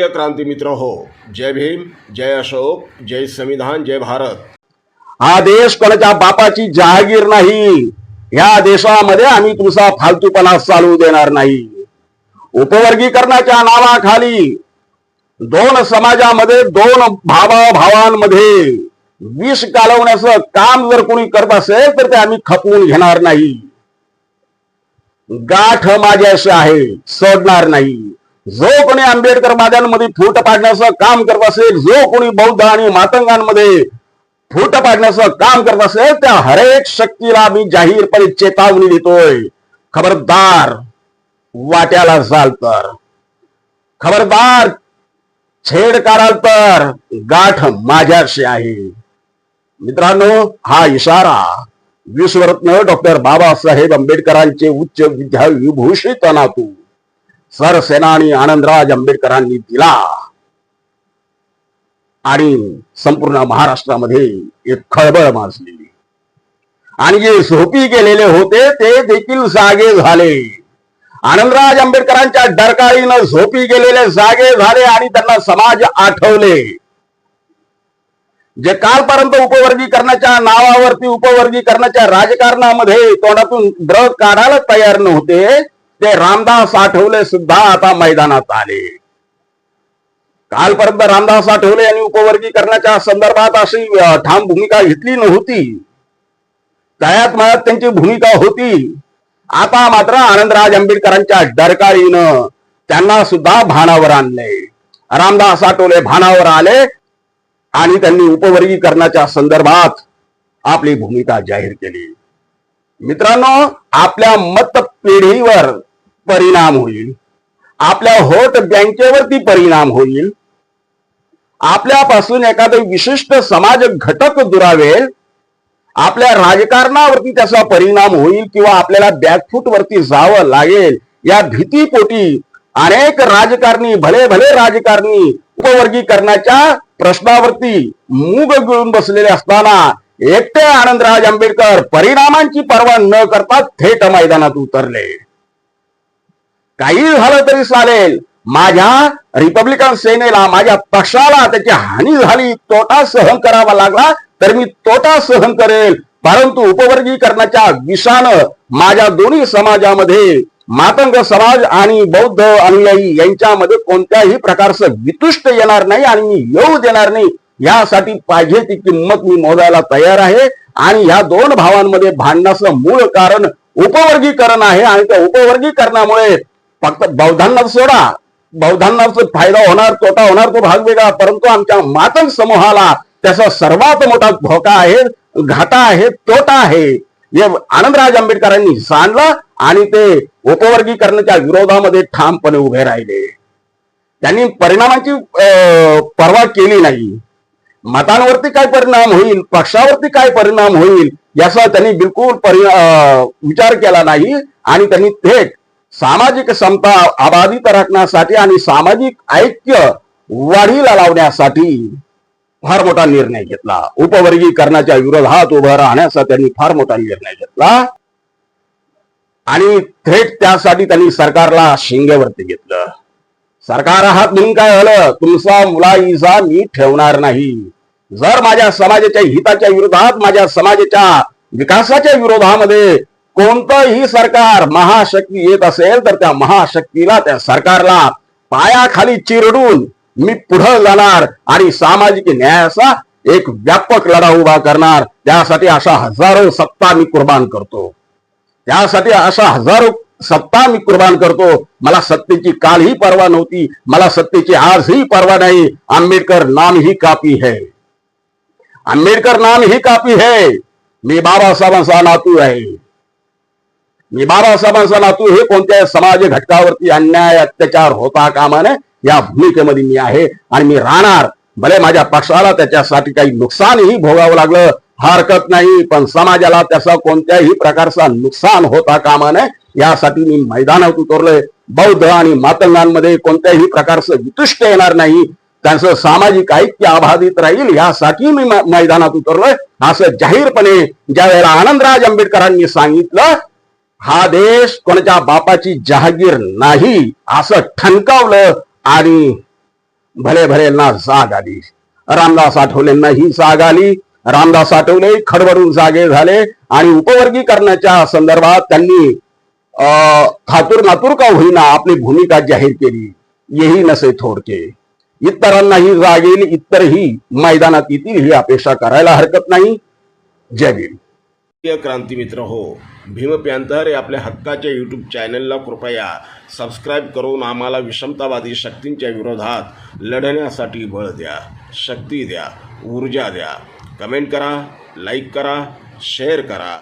प्रिय क्रांती मित्र हो, जय भीम, जय अशोक, जय संविधान, जय भारत। हा देश कोणाच्या बापाची जहागीर नाही। या देशामध्ये आम्ही तुमचा फालतूपणा चालू देणार नाही। उपवर्गीकरणाच्या नावाखाली दोन समाजामध्ये दोन भावांमध्ये विष कालवण्याचं काम जर कोणी करत असेल तर ते आम्ही खपवून घेणार नाही। गाठ माझ्याशी आहे, सोडणार नाही। जो कोणी आंबेडकर वाद्यांमध्ये फूट पाडण्याचं काम करत असेल, जो कोणी बौद्ध आणि मातंगांमध्ये फूट पाडण्याचं काम करत असेल, त्या हरेक शक्तीला मी जाहीरपणे चेतावणी देतोय, खबरदार वाट्याला जाल तर, खबरदार छेड काढाल तर गाठ माझ्याशी आहे। मित्रांनो, हा इशारा विश्वरत्न डॉक्टर बाबासाहेब आंबेडकरांचे उच्च विद्याविभूषित नातू सरसेनानी आनंदराज आंबेडकरांनी दिला आणि संपूर्ण महाराष्ट्रामध्ये एक खळबळ माजली आणि जे झोपी गेलेले होते ते देखील जागे झाले। आनंदराज आंबेडकरांच्या डरकाळीनं झोपी गेलेले जागे झाले आणि त्यांना समाज आठवले। जे कालपर्यंत उपवर्गीकरणाच्या नावावरती उपवर्गीकरणाच्या राजकारणामध्ये तोंडातून ड्रग काढायला तयार नव्हते, ते रामदास आठवले सुद्धा आता मैदानात आले। कालपर्यंत रामदास आठवले यांनी उपवर्गीकरणाच्या संदर्भात अशी ठाम भूमिका घेतली नव्हती, तळ्यात मळ्यात त्यांची भूमिका होती। आता मात्र आनंदराज आंबेडकरांच्या डरकाळीनं त्यांना सुद्धा भानावर आणले। रामदास आठवले भानावर आले आणि त्यांनी उपवर्गीकरणाच्या संदर्भात आपली भूमिका जाहीर केली। मित्रांनो, आपल्या मतपेढीवर परिणाम होईल, आपल्या व्होट बँकेवरती परिणाम होईल, आपल्यापासून एखादा विशिष्ट समाज घटक दुरावेल, आपल्या राजकारणावरती त्याचा परिणाम होईल किंवा आपल्याला बॅकफूट वरती जावं लागेल या भीतीपोटी अनेक राजकारणी, भले भले राजकारणी उपवर्गीकरणाच्या प्रश्नावरती मूग गिळून बसलेले असताना एकटे आनंदराज आंबेडकर परिणामांची पर्वा न करता थेट मैदानात उतरले। काही झालं तरी चालेल, माझ्या रिपब्लिकन सेनेला, माझ्या पक्षाला त्याची हानी झाली, तोटा सहन करावा लागला तर मी तोटा सहन करेल, परंतु उपवर्गीकरणाच्या विषानं माझ्या दोन्ही समाजामध्ये, मातंग समाज आणि बौद्ध अनुयायी यांच्यामध्ये कोणत्याही प्रकारचं वितुष्ट येणार नाही आणि मी येऊ देणार नाही। यासाठी पाहिजे ती किंमत मी मोजायला तयार आहे आणि ह्या दोन भावांमध्ये भांडणाचं मूळ कारण उपवर्गीकरण आहे आणि त्या उपवर्गीकरणामुळे फक्त बौद्धांना सोडा, बौद्धांनाच फायदा होणार, तोटा होणार तो भाग वेगळा, परंतु आमच्या मातंग समूहाला त्याचा सर्वात मोठा धोका आहे, घाटा आहे, तोटा आहे। हे आनंदराज आंबेडकरांनी जाणलं आणि ते उपवर्गीकरणाच्या विरोधामध्ये ठामपणे उभे राहिले। त्यांनी परिणामांची पर्वा केली नाही। मतांवरती काय परिणाम होईल, पक्षावरती काय परिणाम होईल याचा त्यांनी बिलकुल विचार केला नाही आणि त्यांनी थेट सामाजिक समता अबाधित राखण्यासाठी आणि सामाजिक ऐक्य वाढीला लावण्यासाठी फार मोठा निर्णय घेतला। उपवर्गीकरणाच्या विरोधात उभं राहण्याचा त्यांनी फार मोठा निर्णय घेतला आणि थेट त्यासाठी त्यांनी सरकारला शिंगेवरती घेतलं। सरकार आहात म्हणून काय झालं, तुमचा मुलाईजा मी ठेवणार नाही। जर माझ्या समाजाच्या हिताच्या विरोधात, माझ्या समाजाच्या विकासाच्या विरोधामध्ये कोणतंही सरकार, महाशक्ती येत असेल तर त्या महाशक्तीला, त्या सरकारला पायाखाली चिरडून मी पुढे जाणार आणि सामाजिक न्यायाचा एक व्यापक लढा उभा करणार। त्यासाठी अशा हजारो सत्ता मी कुर्बान करतो, त्यासाठी अशा हजारो सत्ता मी कुर्बान करतो। मला सत्तेची कालही पर्वा नव्हती, मला सत्तेची आजही पर्वा नाही। आंबेडकर नाम ही काफी है, आंबेडकर नाम ही काफी है। मी बाबासाहेबांचा नातू आहे, मी बाबासाहेबांचा नातू। हे कोणत्याही समाज घटकावरती अन्याय अत्याचार होता कामा नये या भूमिकेमध्ये मी आहे आणि मी राहणार। भले माझ्या पक्षाला त्याच्यासाठी काही नुकसानही भोगावं लागलं हरकत नाही, पण समाजाला त्याचा कोणत्याही प्रकारचा नुकसान होता कामा नये यासाठी मी मैदानात उतरलोय। बौद्ध आणि मातंगांमध्ये कोणत्याही प्रकारचं वितुष्ट येणार नाही, त्यांचं सामाजिक ऐक्य अबाधित राहील यासाठी मी मैदानात उतरलोय। असं जाहीरपणे ज्या वेळेला आनंदराज आंबेडकरांनी सांगितलं, हा देश कोणाच्या बापाची जहागीर नाही असं ठणकावलं आणि भले भलेंना जाग आली. रामदास आठवलेंना ही जाग आली. रामदास आठवले खडबडून जागे झाले आणि उपवर्गीकरणाच्या संदर्भात त्यांनी थातूर नातूर का होईना आपली भूमिका जाहीर केली. यही नसे थोडके. इतरांनाही जाग येईल, इतरही मैदानात येतील ही अपेक्षा करायला हरकत नाही. जय भीम. प्रिय क्रांती मित्र हो, भीम पॅन्थर या आपल्या हक्काच्या यूट्यूब चॅनलला कृपया सबस्क्राईब करून आम्हाला विषमतावादी शक्तींच्या विरोधात लढण्यासाठी बळ द्या, शक्ती द्या, ऊर्जा द्या. कमेंट करा, लाईक करा, शेअर करा.